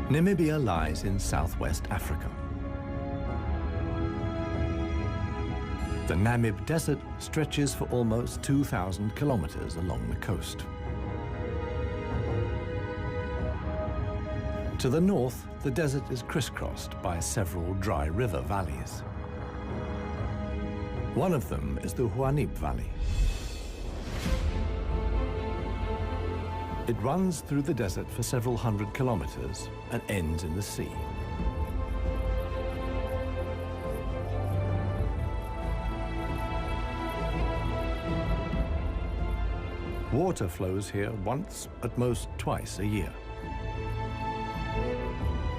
Namibia lies in southwest Africa. The Namib Desert stretches for almost 2,000 kilometers along the coast. To the north, the desert is crisscrossed by several dry river valleys. One of them is the Huanib Valley. It runs through the desert for several hundred kilometers and ends in the sea. Water flows here once, at most twice a year.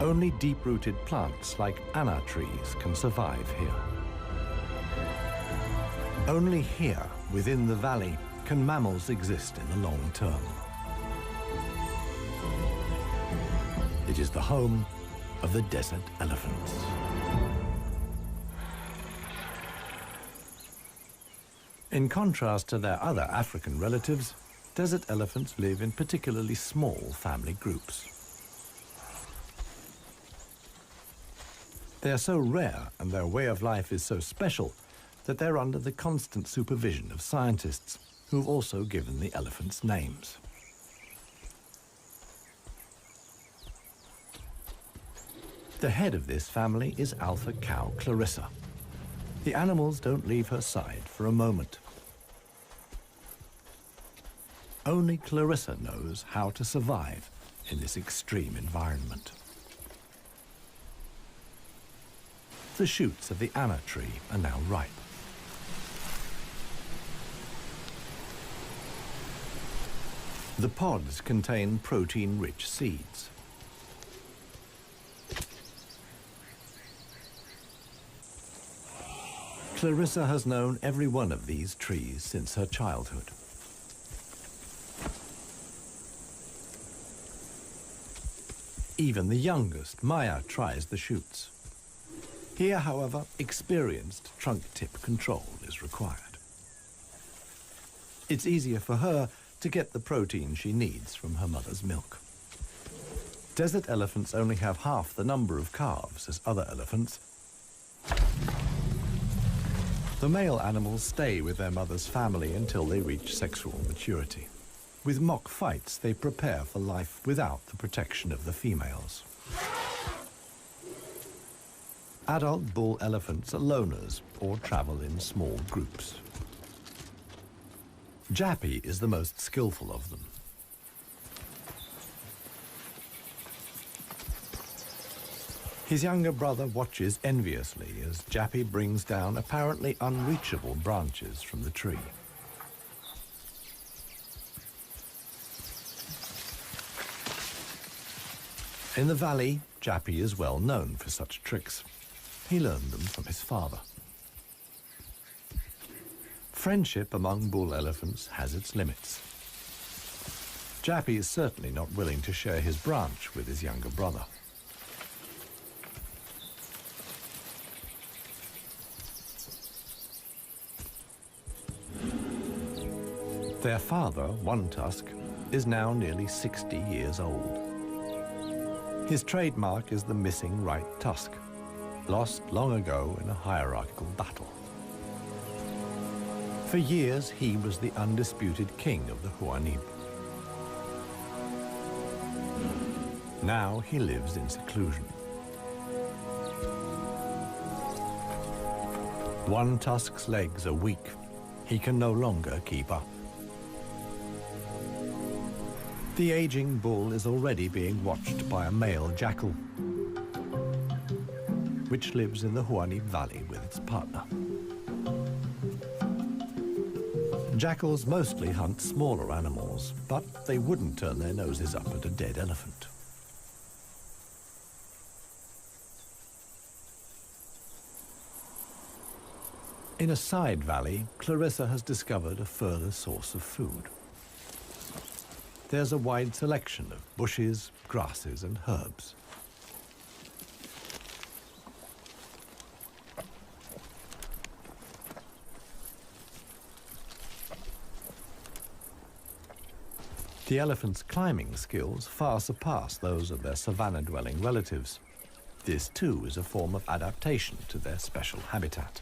Only deep-rooted plants like anna trees can survive here. Only here, within the valley, can mammals exist in the long term. It is the home of the desert elephants. In contrast to their other African relatives, desert elephants live in particularly small family groups. They are so rare and their way of life is so special that they're under the constant supervision of scientists who've also given the elephants names. The head of this family is alpha cow Clarissa. The animals don't leave her side for a moment. Only Clarissa knows how to survive in this extreme environment. The shoots of the anna tree are now ripe. The pods contain protein-rich seeds. Clarissa has known every one of these trees since her childhood. Even the youngest, Maya, tries the shoots. Here, however, experienced trunk tip control is required. It's easier for her to get the protein she needs from her mother's milk. Desert elephants only have half the number of calves as other elephants. The male animals stay with their mother's family until they reach sexual maturity. With mock fights, they prepare for life without the protection of the females. Adult bull elephants are loners or travel in small groups. Jappy is the most skillful of them. His younger brother watches enviously as Jappy brings down apparently unreachable branches from the tree. In the valley, Jappy is well known for such tricks. He learned them from his father. Friendship among bull elephants has its limits. Jappy is certainly not willing to share his branch with his younger brother. Their father, One Tusk, is now nearly 60 years old. His trademark is the missing right tusk, lost long ago in a hierarchical battle. For years, he was the undisputed king of the Huanib. Now he lives in seclusion. One Tusk's legs are weak. He can no longer keep up. The aging bull is already being watched by a male jackal, which lives in the Huanib Valley with its partner. Jackals mostly hunt smaller animals, but they wouldn't turn their noses up at a dead elephant. In a side valley, Clarissa has discovered a further source of food. There's a wide selection of bushes, grasses, and herbs. The elephants' climbing skills far surpass those of their savanna-dwelling relatives. This too is a form of adaptation to their special habitat.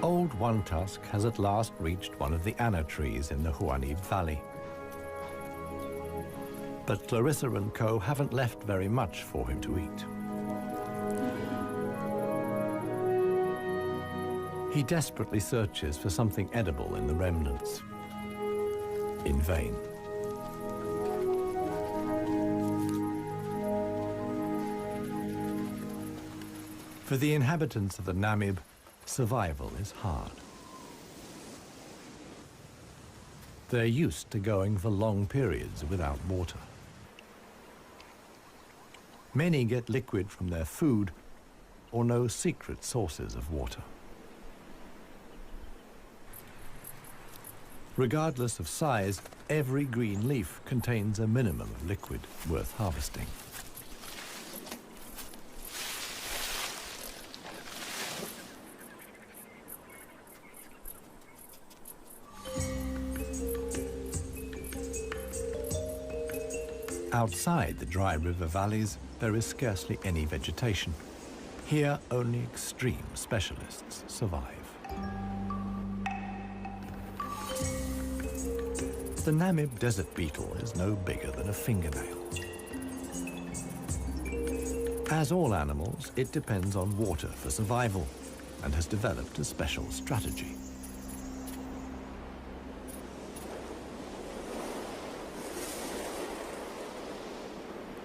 Old One Tusk has at last reached one of the Anna trees in the Huanib Valley. But Clarissa and co haven't left very much for him to eat. He desperately searches for something edible in the remnants. In vain. For the inhabitants of the Namib, survival is hard. They're used to going for long periods without water. Many get liquid from their food or know secret sources of water. Regardless of size, every green leaf contains a minimum of liquid worth harvesting. Outside the dry river valleys, there is scarcely any vegetation. Here, only extreme specialists survive. The Namib desert beetle is no bigger than a fingernail. As all animals, it depends on water for survival and has developed a special strategy.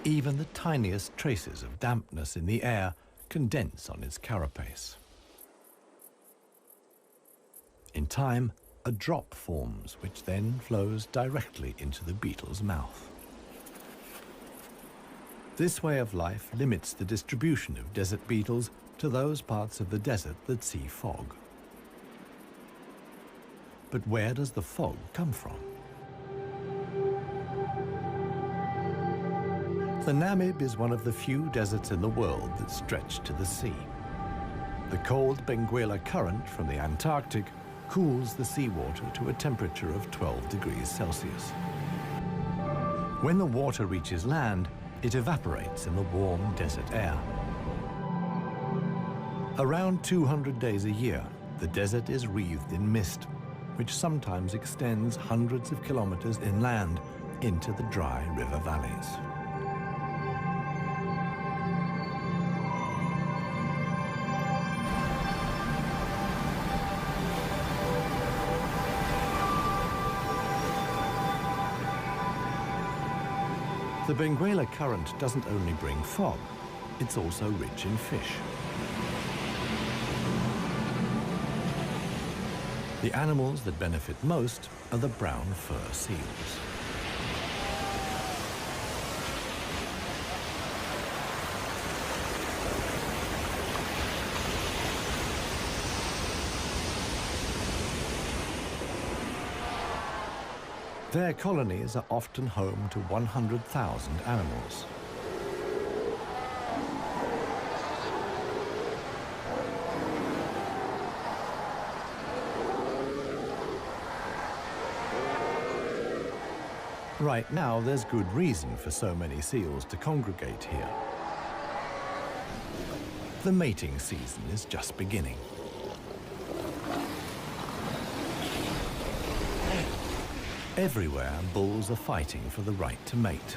Even the tiniest traces of dampness in the air condense on its carapace. In time, a drop forms, which then flows directly into the beetle's mouth. This way of life limits the distribution of desert beetles to those parts of the desert that see fog. But where does the fog come from? The Namib is one of the few deserts in the world that stretch to the sea. The cold Benguela Current from the Antarctic cools the seawater to a temperature of 12 degrees Celsius. When the water reaches land, it evaporates in the warm desert air. Around 200 days a year, the desert is wreathed in mist, which sometimes extends hundreds of kilometers inland into the dry river valleys. The Benguela Current doesn't only bring fog, it's also rich in fish. The animals that benefit most are the brown fur seals. Their colonies are often home to 100,000 animals. Right now, there's good reason for so many seals to congregate here. The mating season is just beginning. Everywhere, bulls are fighting for the right to mate.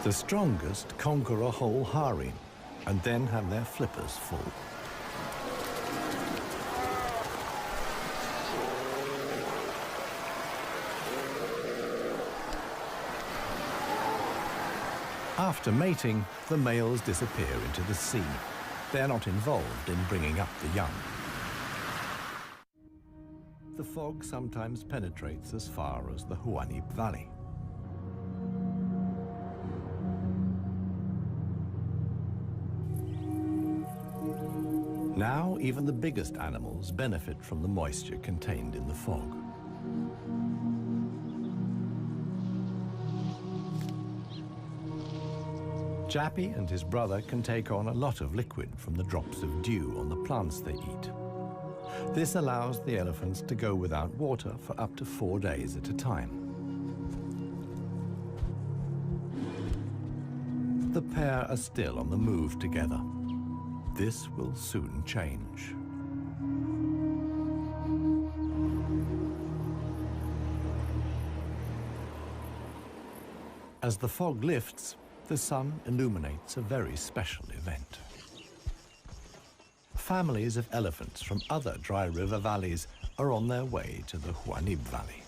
The strongest conquer a whole harem and then have their flippers full. After mating, the males disappear into the sea. they're not involved in bringing up the young. The fog sometimes penetrates as far as the Huaníp Valley. Now, even the biggest animals benefit from the moisture contained in the fog. Jappy and his brother can take on a lot of liquid from the drops of dew on the plants they eat. This allows the elephants to go without water for up to 4 days at a time. The pair are still on the move together. This will soon change. As the fog lifts, the sun illuminates a very special event. Families of elephants from other dry river valleys are on their way to the Huaníp Valley.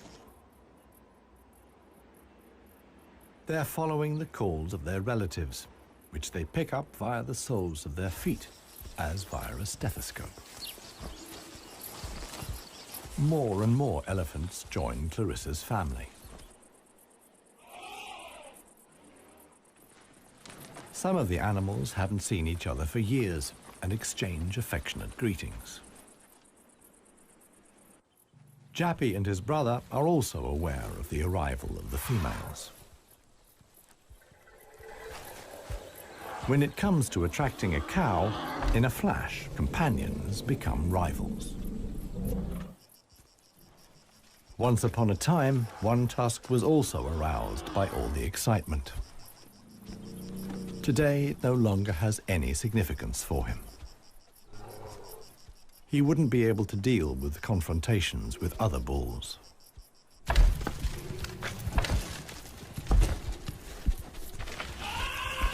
They're following the calls of their relatives, which they pick up via the soles of their feet, as via a stethoscope. More and more elephants join Clarissa's family. Some of the animals haven't seen each other for years and exchange affectionate greetings. Jappy and his brother are also aware of the arrival of the females. When it comes to attracting a cow, in a flash, companions become rivals. Once upon a time, One Tusk was also aroused by all the excitement. Today, it no longer has any significance for him. He wouldn't be able to deal with confrontations with other bulls.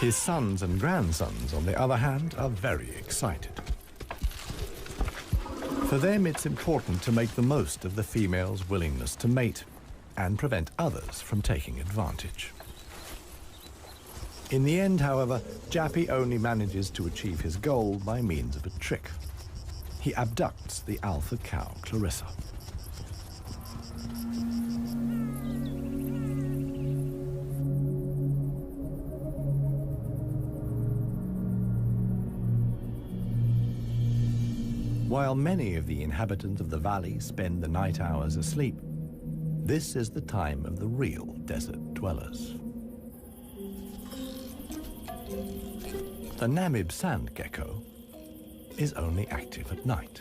His sons and grandsons, on the other hand, are very excited. For them, it's important to make the most of the female's willingness to mate and prevent others from taking advantage. In the end, however, Jappy only manages to achieve his goal by means of a trick. He abducts the alpha cow, Clarissa. While many of the inhabitants of the valley spend the night hours asleep, this is the time of the real desert dwellers. The Namib sand gecko is only active at night.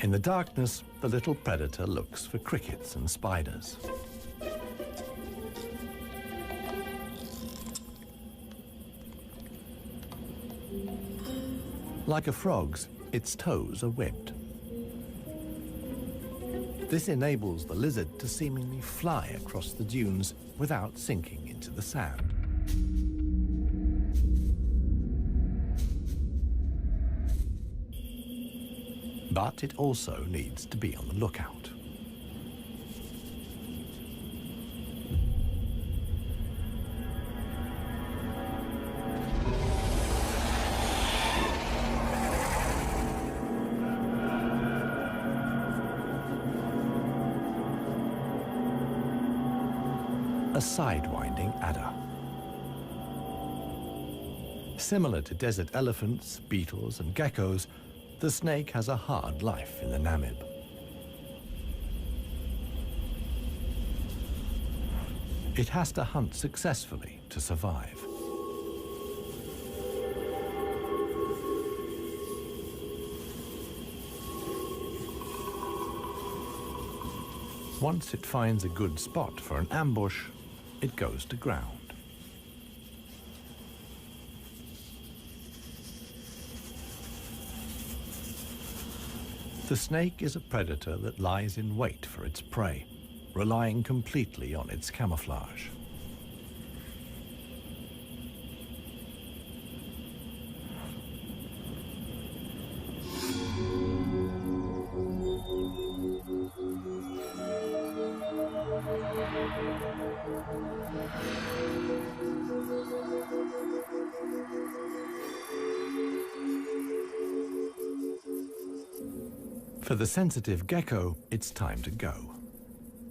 In the darkness, the little predator looks for crickets and spiders. Like a frog's, its toes are webbed. This enables the lizard to seemingly fly across the dunes without sinking into the sand. But it also needs to be on the lookout. A sidewinding adder. Similar to desert elephants, beetles, and geckos, the snake has a hard life in the Namib. It has to hunt successfully to survive. Once it finds a good spot for an ambush, it goes to ground. The snake is a predator that lies in wait for its prey, relying completely on its camouflage. For the sensitive gecko, it's time to go.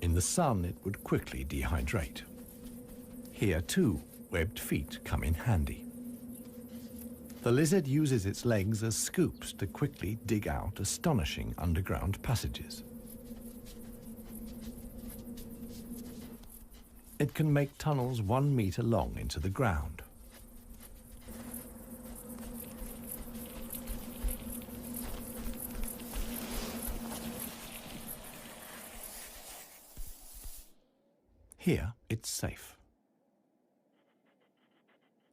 In the sun, it would quickly dehydrate. Here, too, webbed feet come in handy. The lizard uses its legs as scoops to quickly dig out astonishing underground passages. It can make tunnels 1 meter long into the ground. Here, it's safe.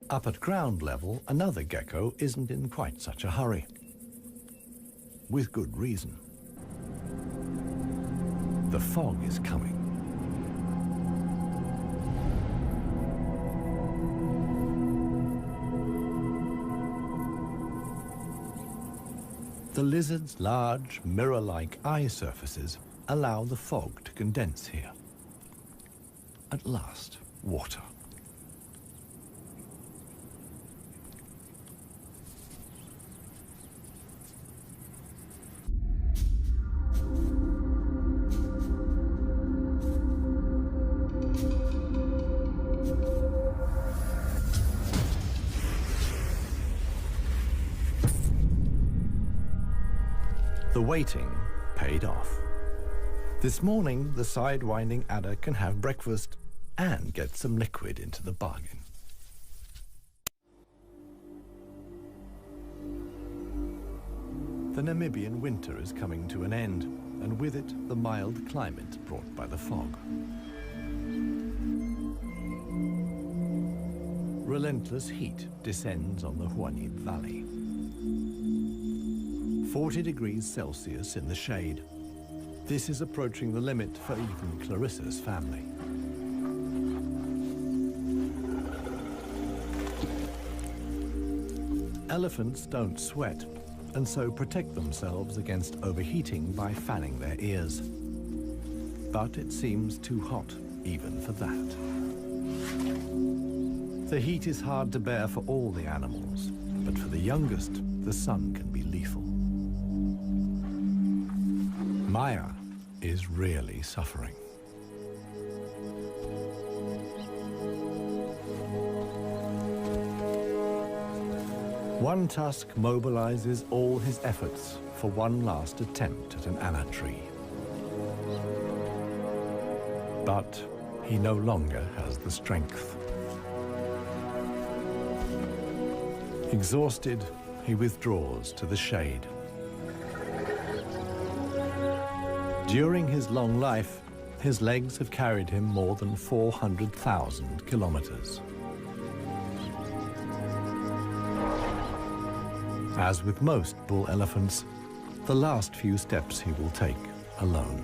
Up at ground level, another gecko isn't in quite such a hurry. With good reason. The fog is coming. The lizard's large, mirror-like eye surfaces allow the fog to condense here. At last, water. The waiting paid off. This morning, the sidewinding adder can have breakfast and get some liquid into the bargain. The Namibian winter is coming to an end, and with it, the mild climate brought by the fog. Relentless heat descends on the Huanib Valley. 40 degrees Celsius in the shade. This is approaching the limit for even Clarissa's family. Elephants don't sweat, and so protect themselves against overheating by fanning their ears. But it seems too hot, even for that. The heat is hard to bear for all the animals, but for the youngest, the sun can be lethal. Maya is really suffering. One tusk mobilizes all his efforts for one last attempt at an anna tree. But he no longer has the strength. Exhausted, he withdraws to the shade. During his long life, his legs have carried him more than 400,000 kilometers. As with most bull elephants, the last few steps he will take alone.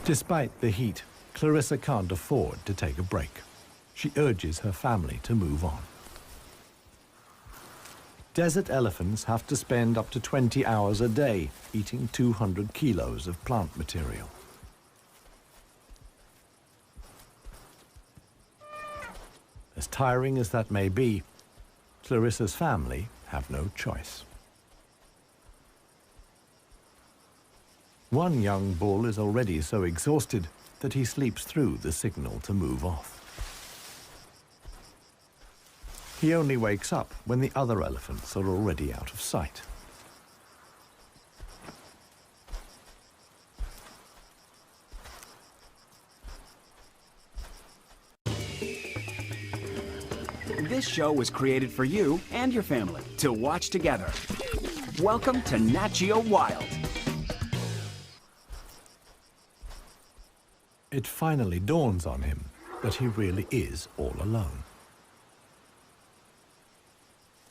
Despite the heat, Clarissa can't afford to take a break. She urges her family to move on. Desert elephants have to spend up to 20 hours a day eating 200 kilos of plant material. As tiring as that may be, Clarissa's family have no choice. One young bull is already so exhausted that he sleeps through the signal to move off. He only wakes up when the other elephants are already out of sight. This show was created for you and your family to watch together. Welcome to Nat Geo Wild. It finally dawns on him that he really is all alone.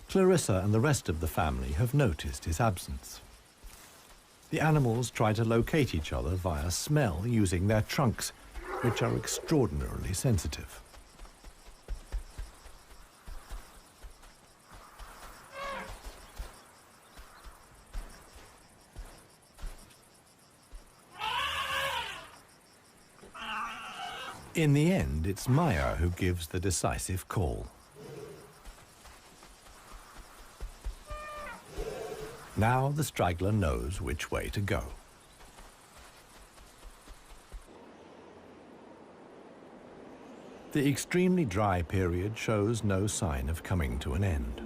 Clarissa and the rest of the family have noticed his absence. The animals try to locate each other via smell using their trunks, which are extraordinarily sensitive. In the end, it's Maya who gives the decisive call. Now the straggler knows which way to go. The extremely dry period shows no sign of coming to an end.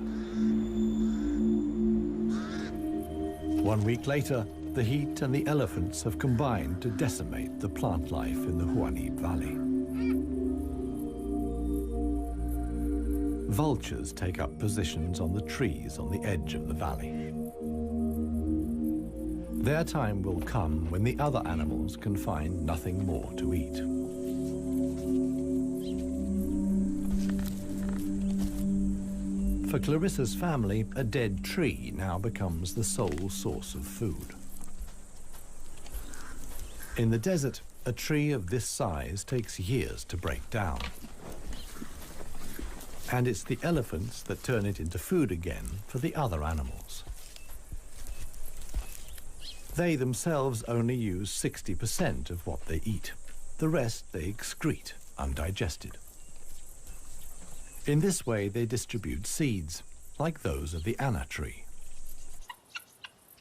1 week later, the heat and the elephants have combined to decimate the plant life in the Huanim Valley. Vultures take up positions on the trees on the edge of the valley. Their time will come when the other animals can find nothing more to eat. For Clarissa's family, a dead tree now becomes the sole source of food. In the desert, a tree of this size takes years to break down. And it's the elephants that turn it into food again for the other animals. They themselves only use 60% of what they eat. The rest they excrete undigested. In this way, they distribute seeds, like those of the anna tree.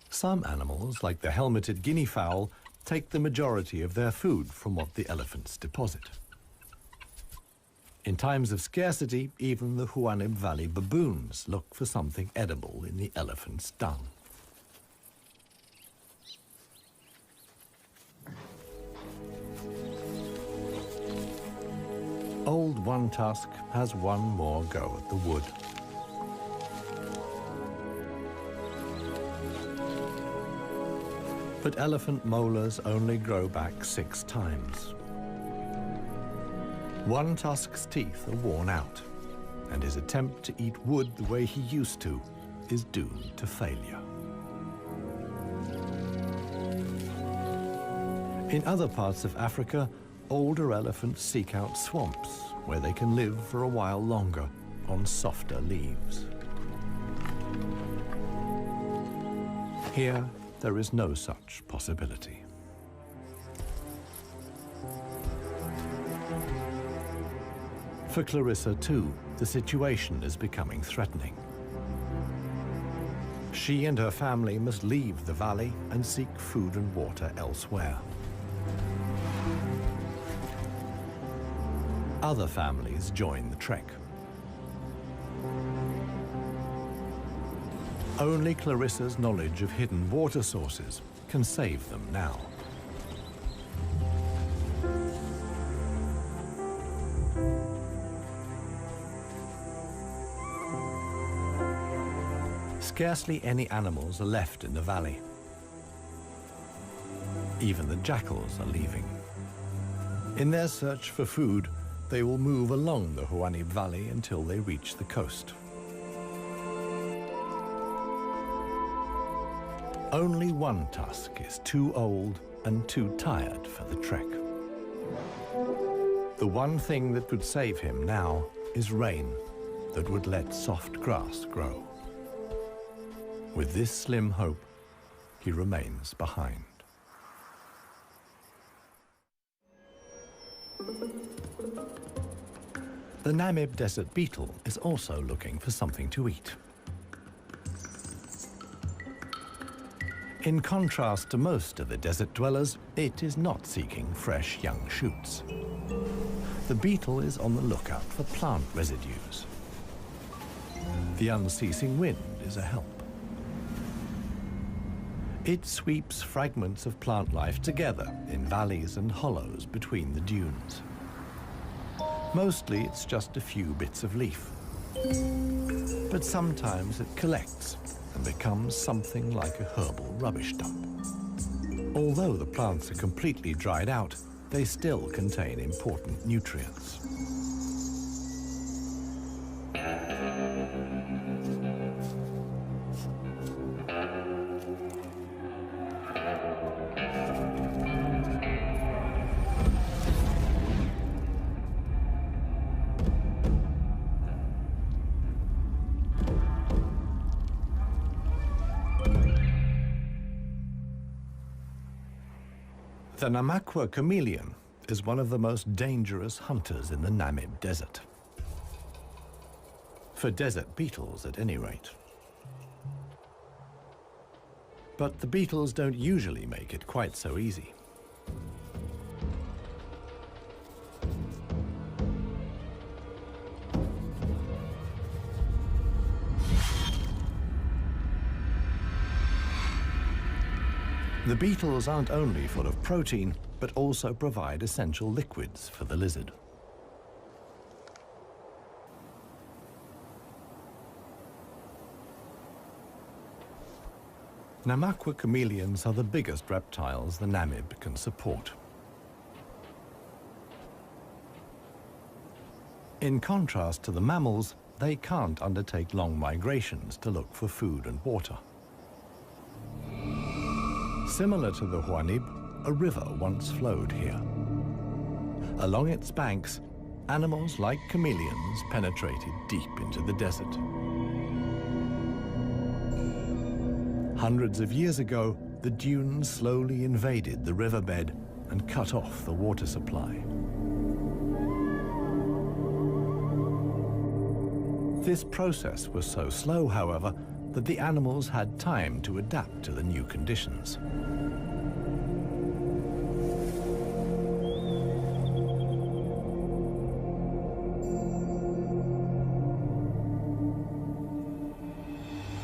Some animals, like the helmeted guinea fowl, take the majority of their food from what the elephants deposit. In times of scarcity, even the Huanim Valley baboons look for something edible in the elephant's dung. Old One Tusk has one more go at the wood. But elephant molars only grow back 6 times. One Tusk's teeth are worn out, and his attempt to eat wood the way he used to is doomed to failure. In other parts of Africa, older elephants seek out swamps where they can live for a while longer on softer leaves. Here, there is no such possibility. For Clarissa, too, the situation is becoming threatening. She and her family must leave the valley and seek food and water elsewhere. Other families join the trek. Only Clarissa's knowledge of hidden water sources can save them now. Scarcely any animals are left in the valley. Even the jackals are leaving. In their search for food, they will move along the Huanim Valley until they reach the coast. Only One Tusk is too old and too tired for the trek. The one thing that could save him now is rain that would let soft grass grow. With this slim hope, he remains behind. The Namib desert beetle is also looking for something to eat. In contrast to most of the desert dwellers, it is not seeking fresh young shoots. The beetle is on the lookout for plant residues. The unceasing wind is a help. It sweeps fragments of plant life together in valleys and hollows between the dunes. Mostly it's just a few bits of leaf. But sometimes it collects and becomes something like a herbal rubbish dump. Although the plants are completely dried out, they still contain important nutrients. The Namakwa chameleon is one of the most dangerous hunters in the Namib Desert. For desert beetles, at any rate. But the beetles don't usually make it quite so easy. The beetles aren't only full of protein, but also provide essential liquids for the lizard. Namaqua chameleons are the biggest reptiles the Namib can support. In contrast to the mammals, they can't undertake long migrations to look for food and water. Similar to the Huanib, a river once flowed here. Along its banks, animals like chameleons penetrated deep into the desert. Hundreds of years ago, the dunes slowly invaded the riverbed and cut off the water supply. This process was so slow, however, that the animals had time to adapt to the new conditions.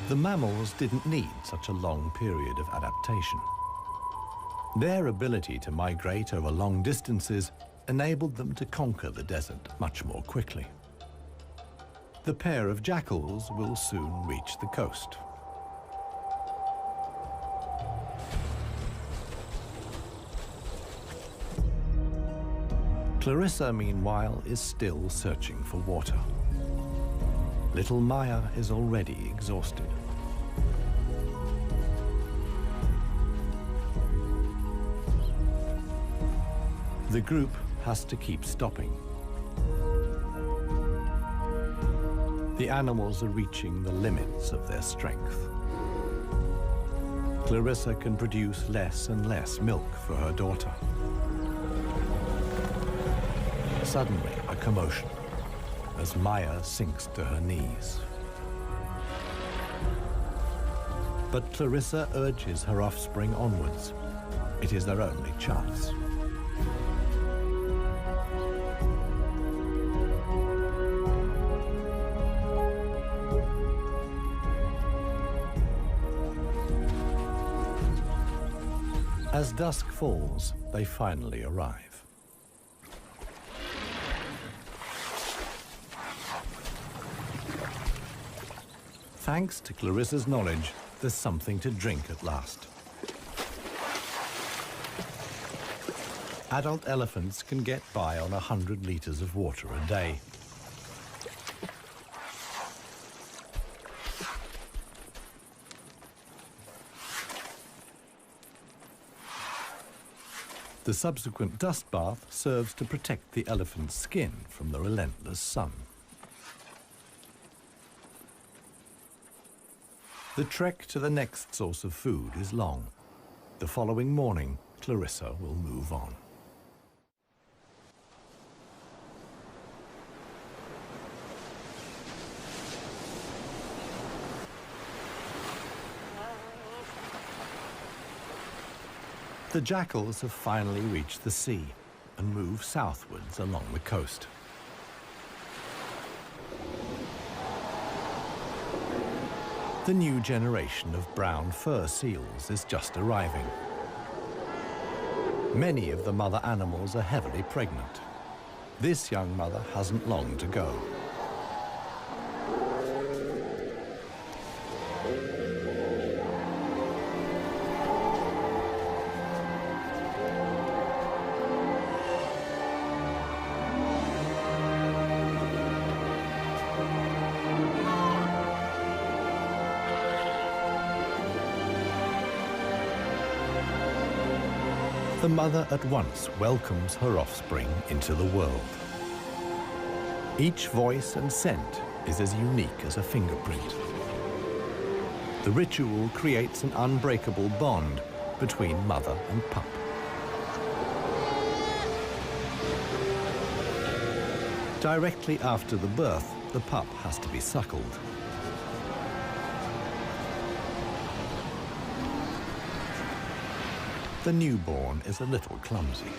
The mammals didn't need such a long period of adaptation. Their ability to migrate over long distances enabled them to conquer the desert much more quickly. The pair of jackals will soon reach the coast. Clarissa, meanwhile, is still searching for water. Little Maya is already exhausted. The group has to keep stopping. The animals are reaching the limits of their strength. Clarissa can produce less and less milk for her daughter. Suddenly, a commotion as Maya sinks to her knees. But Clarissa urges her offspring onwards. It is their only chance. As dusk falls, they finally arrive. Thanks to Clarissa's knowledge, there's something to drink at last. Adult elephants can get by on 100 liters of water a day. The subsequent dust bath serves to protect the elephant's skin from the relentless sun. The trek to the next source of food is long. The following morning, Clarissa will move on. The jackals have finally reached the sea and move southwards along the coast. The new generation of brown fur seals is just arriving. Many of the mother animals are heavily pregnant. This young mother hasn't long to go. The mother at once welcomes her offspring into the world. Each voice and scent is as unique as a fingerprint. The ritual creates an unbreakable bond between mother and pup. Directly after the birth, the pup has to be suckled. The newborn is a little clumsy.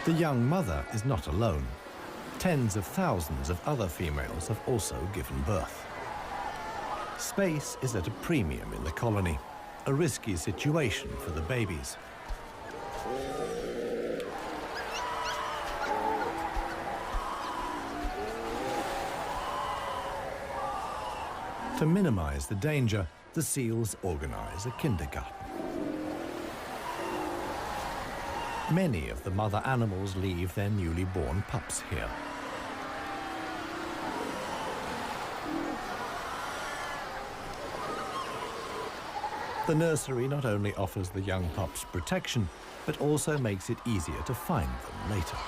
The young mother is not alone. Tens of thousands of other females have also given birth. Space is at a premium in the colony, a risky situation for the babies. To minimize the danger, the seals organize a kindergarten. Many of the mother animals leave their newly born pups here. The nursery not only offers the young pups protection, but also makes it easier to find them later.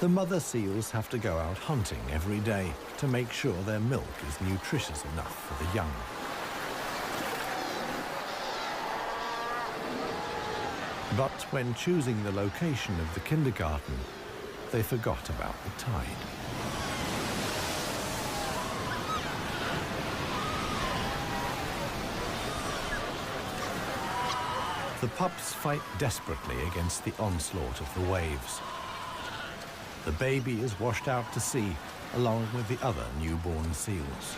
The mother seals have to go out hunting every day to make sure their milk is nutritious enough for the young. But when choosing the location of the kindergarten, they forgot about the tide. The pups fight desperately against the onslaught of the waves. The baby is washed out to sea, along with the other newborn seals.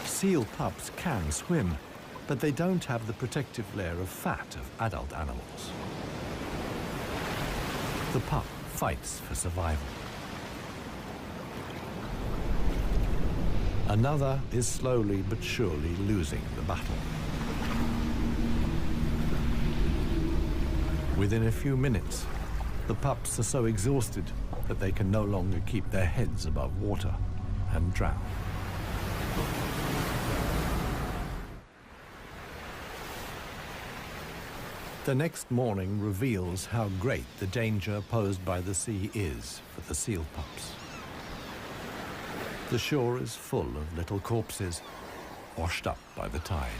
Seal pups can swim, but they don't have the protective layer of fat of adult animals. The pup fights for survival. Another is slowly but surely losing the battle. Within a few minutes, the pups are so exhausted that they can no longer keep their heads above water and drown. The next morning reveals how great the danger posed by the sea is for the seal pups. The shore is full of little corpses, washed up by the tide.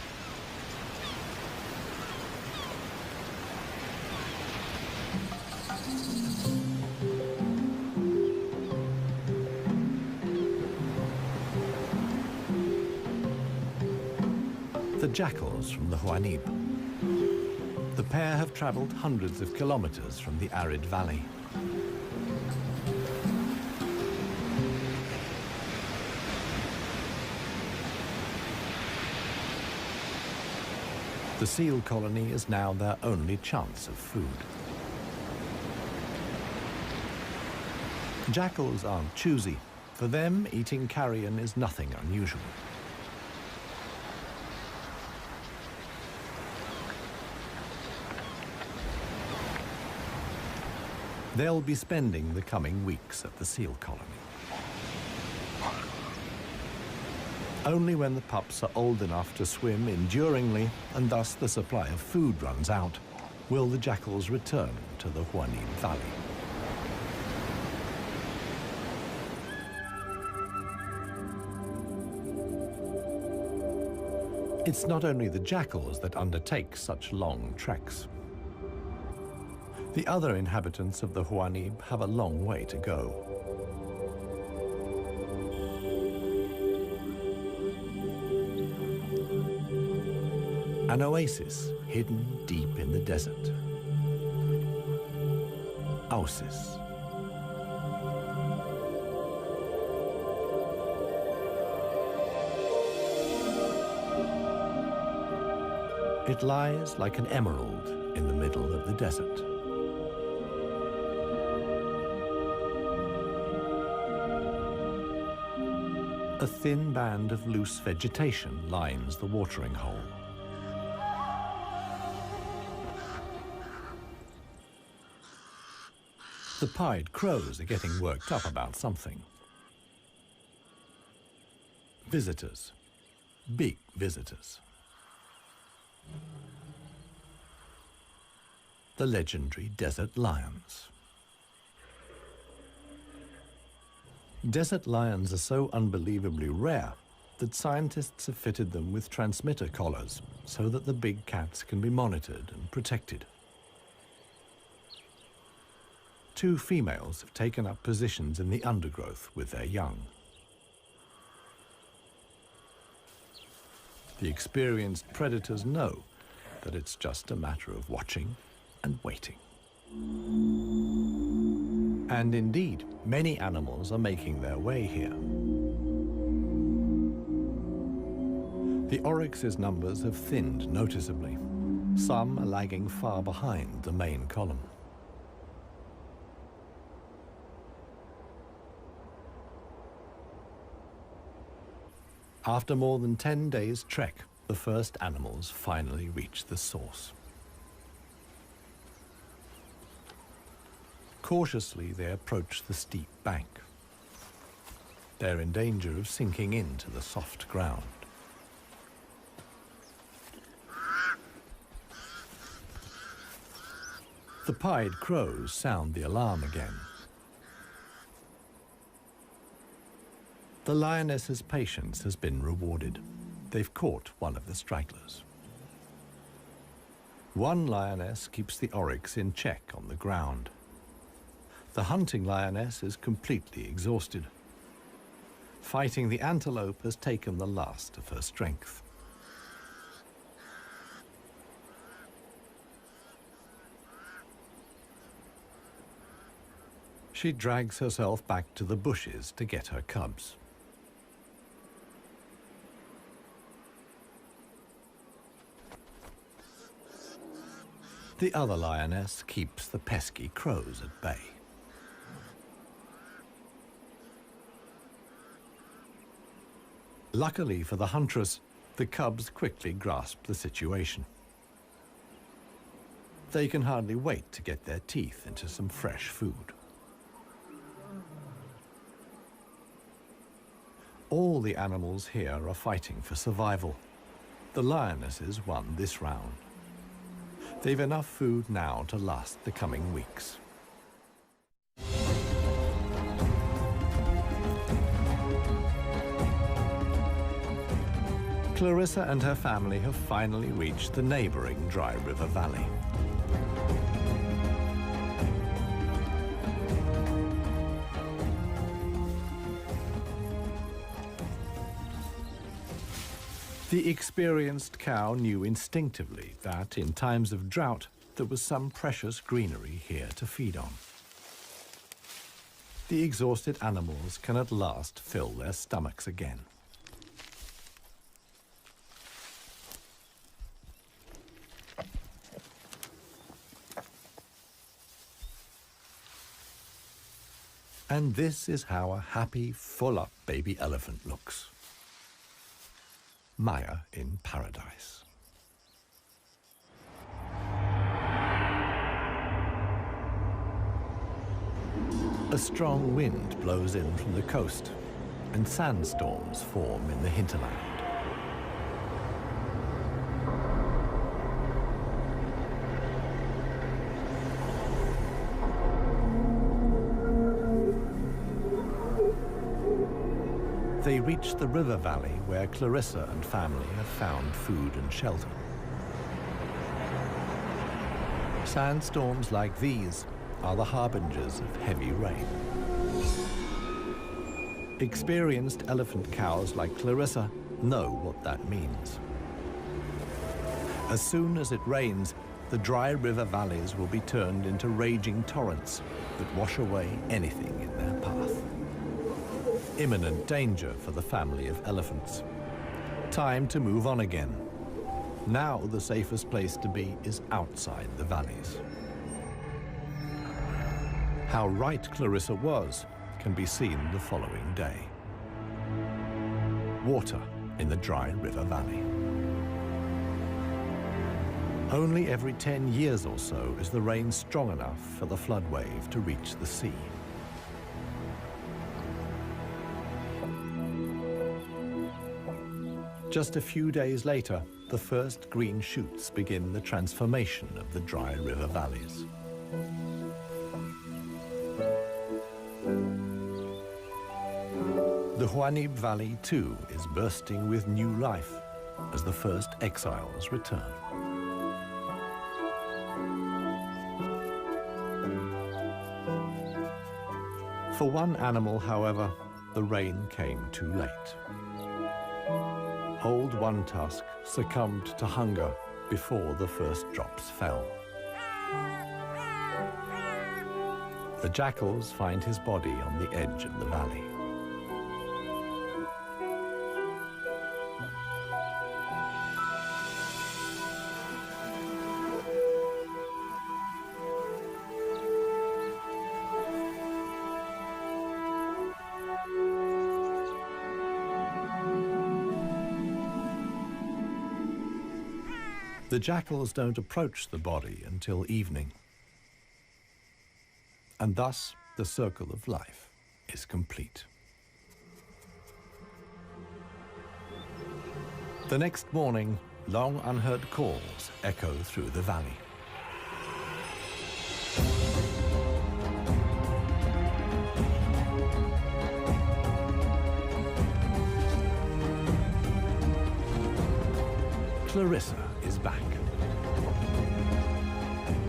The jackals from the Huanib. The pair have traveled hundreds of kilometers from the arid valley. The seal colony is now their only chance of food. Jackals aren't choosy. For them, eating carrion is nothing unusual. They'll be spending the coming weeks at the seal colony. Only when the pups are old enough to swim enduringly, and thus the supply of food runs out, will the jackals return to the Huanib Valley. It's not only the jackals that undertake such long treks. The other inhabitants of the Huanib have a long way to go. An oasis hidden deep in the desert. Ausis. It lies like an emerald in the middle of the desert. A thin band of loose vegetation lines the watering hole. The pied crows are getting worked up about something. Visitors. Big visitors. The legendary desert lions. Desert lions are so unbelievably rare that scientists have fitted them with transmitter collars so that the big cats can be monitored and protected. Two females have taken up positions in the undergrowth with their young. The experienced predators know that it's just a matter of watching and waiting. And indeed, many animals are making their way here. The oryx's numbers have thinned noticeably. Some are lagging far behind the main column. After more than 10 days' trek, the first animals finally reach the source. Cautiously, they approach the steep bank. They're in danger of sinking into the soft ground. The pied crows sound the alarm again. The lioness's patience has been rewarded. They've caught one of the stragglers. One lioness keeps the oryx in check on the ground. The hunting lioness is completely exhausted. Fighting the antelope has taken the last of her strength. She drags herself back to the bushes to get her cubs. The other lioness keeps the pesky crows at bay. Luckily for the huntress, the cubs quickly grasp the situation. They can hardly wait to get their teeth into some fresh food. All the animals here are fighting for survival. The lionesses won this round. They've enough food now to last the coming weeks. Clarissa and her family have finally reached the neighboring Dry River Valley. The experienced cow knew instinctively that in times of drought, there was some precious greenery here to feed on. The exhausted animals can at last fill their stomachs again. And this is how a happy, full-up baby elephant looks. Maya in paradise. A strong wind blows in from the coast, and sandstorms form in the hinterland. They reach the river valley where Clarissa and family have found food and shelter. Sandstorms like these are the harbingers of heavy rain. Experienced elephant cows like Clarissa know what that means. As soon as it rains, the dry river valleys will be turned into raging torrents that wash away anything in their path. Imminent danger for the family of elephants. Time to move on again. Now the safest place to be is outside the valleys. How right Clarissa was can be seen the following day. Water in the Dry River Valley. Only every 10 years or so is the rain strong enough for the flood wave to reach the sea. Just a few days later, the first green shoots begin the transformation of the dry river valleys. The Huanib Valley, too, is bursting with new life as the first exiles return. For one animal, however, the rain came too late. Old One Tusk succumbed to hunger before the first drops fell. The jackals find his body on the edge of the valley. The jackals don't approach the body until evening. And thus, the circle of life is complete. The next morning, long unheard calls echo through the valley. Clarissa is back.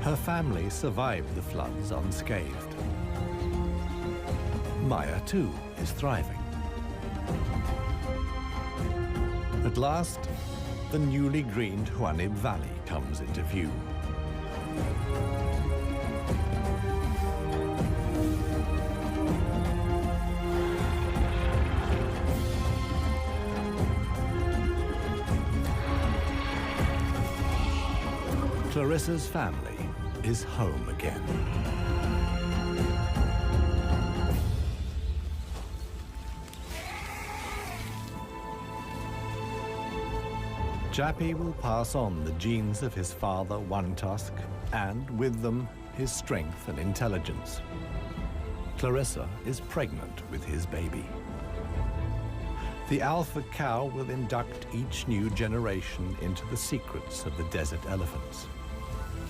Her family survived the floods unscathed. Maya, too, is thriving. At last, the newly greened Huanib Valley comes into view. Clarissa's family is home again. Jappy will pass on the genes of his father, One Tusk, and with them, his strength and intelligence. Clarissa is pregnant with his baby. The alpha cow will induct each new generation into the secrets of the desert elephants.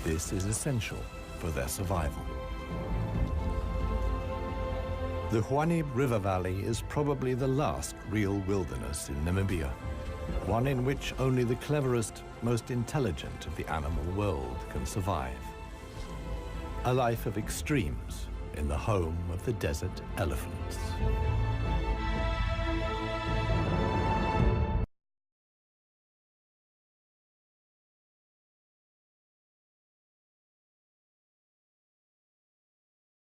This is essential for their survival. The Huanib River Valley is probably the last real wilderness in Namibia, one in which only the cleverest, most intelligent of the animal world can survive. A life of extremes in the home of the desert elephants.